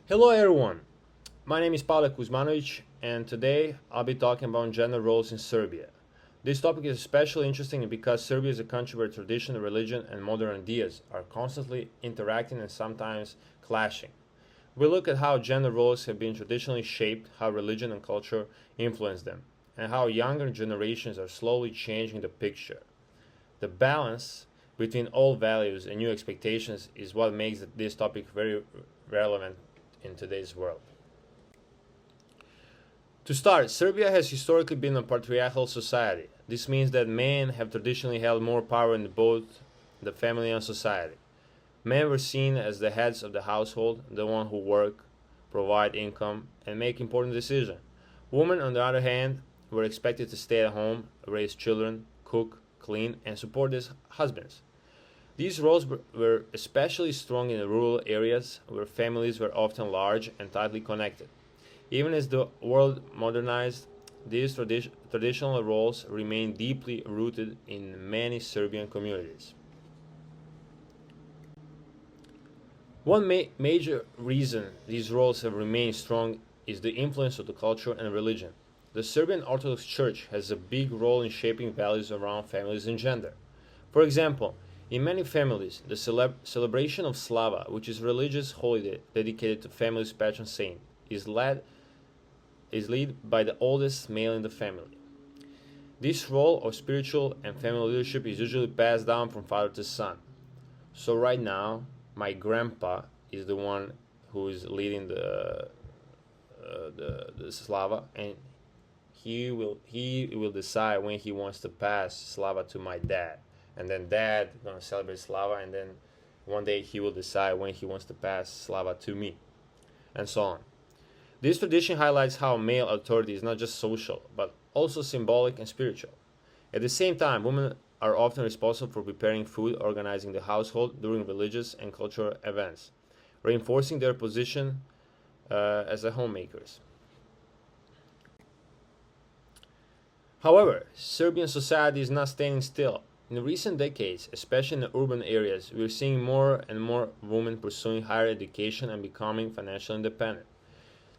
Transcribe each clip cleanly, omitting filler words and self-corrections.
Hello everyone, my name is Pavel Kuzmanovic and today I'll be talking about gender roles in Serbia. This topic is especially interesting because Serbia is a country where tradition, religion and modern ideas are constantly interacting and sometimes clashing. We look at how gender roles have been traditionally shaped, how religion and culture influence them, and how younger generations are slowly changing the picture. The balance between old values and new expectations is what makes this topic very relevant in today's world. To start, Serbia has historically been a patriarchal society. This means that men have traditionally held more power in both the family and society. Men were seen as the heads of the household, the one who work, provide income, and make important decisions. Women, on the other hand, were expected to stay at home, raise children, cook, clean, and support their husbands. These roles were especially strong in rural areas where families were often large and tightly connected. Even as the world modernized, these traditional roles remain deeply rooted in many Serbian communities. One major reason these roles have remained strong is the influence of the culture and religion. The Serbian Orthodox Church has a big role in shaping values around families and gender. For example, in many families, the celebration of Slava, which is a religious holiday dedicated to family's patron saint, is led by the oldest male in the family. This role of spiritual and family leadership is usually passed down from father to son. So right now, my grandpa is the one who is leading the Slava, and he will decide when he wants to pass Slava to my dad, and then dad gonna celebrate Slava, and then one day he will decide when he wants to pass Slava to me, and so on. This tradition highlights how male authority is not just social, but also symbolic and spiritual. At the same time, women are often responsible for preparing food, organizing the household during religious and cultural events, reinforcing their position as the homemakers. However, Serbian society is not standing still. In recent decades, especially in the urban areas, we are seeing more and more women pursuing higher education and becoming financially independent.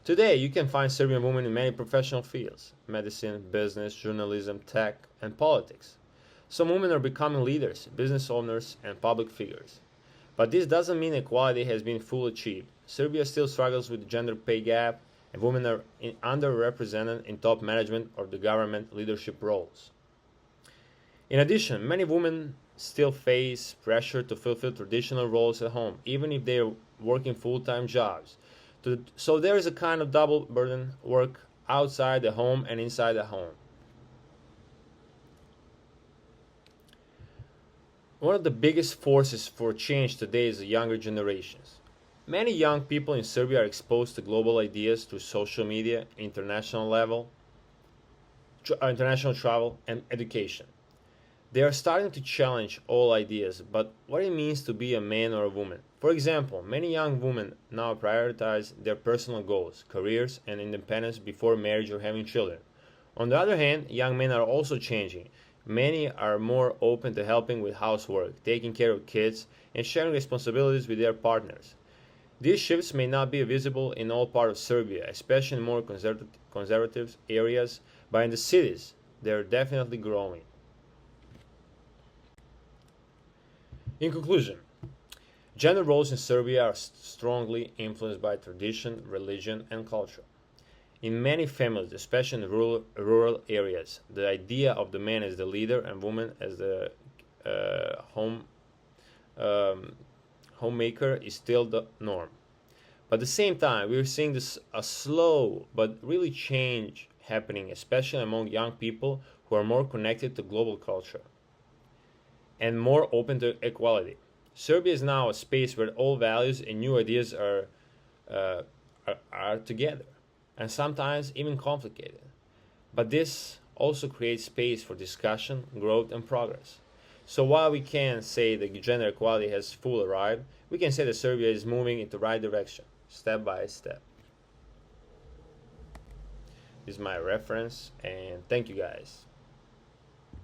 Today, you can find Serbian women in many professional fields: medicine, business, journalism, tech, and politics. Some women are becoming leaders, business owners, and public figures. But this doesn't mean equality has been fully achieved. Serbia still struggles with the gender pay gap, and women are underrepresented in top management or the government leadership roles. In addition, many women still face pressure to fulfill traditional roles at home, even if they are working full-time jobs. So there is a kind of double burden: work outside the home and inside the home. One of the biggest forces for change today is the younger generations. Many young people in Serbia are exposed to global ideas through social media, international travel, and education. They are starting to challenge all ideas, but what it means to be a man or a woman. For example, many young women now prioritize their personal goals, careers, and independence before marriage or having children. On the other hand, young men are also changing. Many are more open to helping with housework, taking care of kids, and sharing responsibilities with their partners. These shifts may not be visible in all parts of Serbia, especially in more conservative areas, but in the cities, they are definitely growing. In conclusion, gender roles in Serbia are strongly influenced by tradition, religion, and culture. In many families, especially in rural areas, the idea of the man as the leader and woman as the home homemaker is still the norm. But at the same time, we're seeing this a slow but really change happening, especially among young people who are more connected to global culture and more open to equality. Serbia is now a space where all values and new ideas uh, are together, and sometimes even complicated. But this also creates space for discussion, growth, and progress. So while we can't say that gender equality has fully arrived, we can say that Serbia is moving in the right direction, step by step. This is my reference, and thank you guys.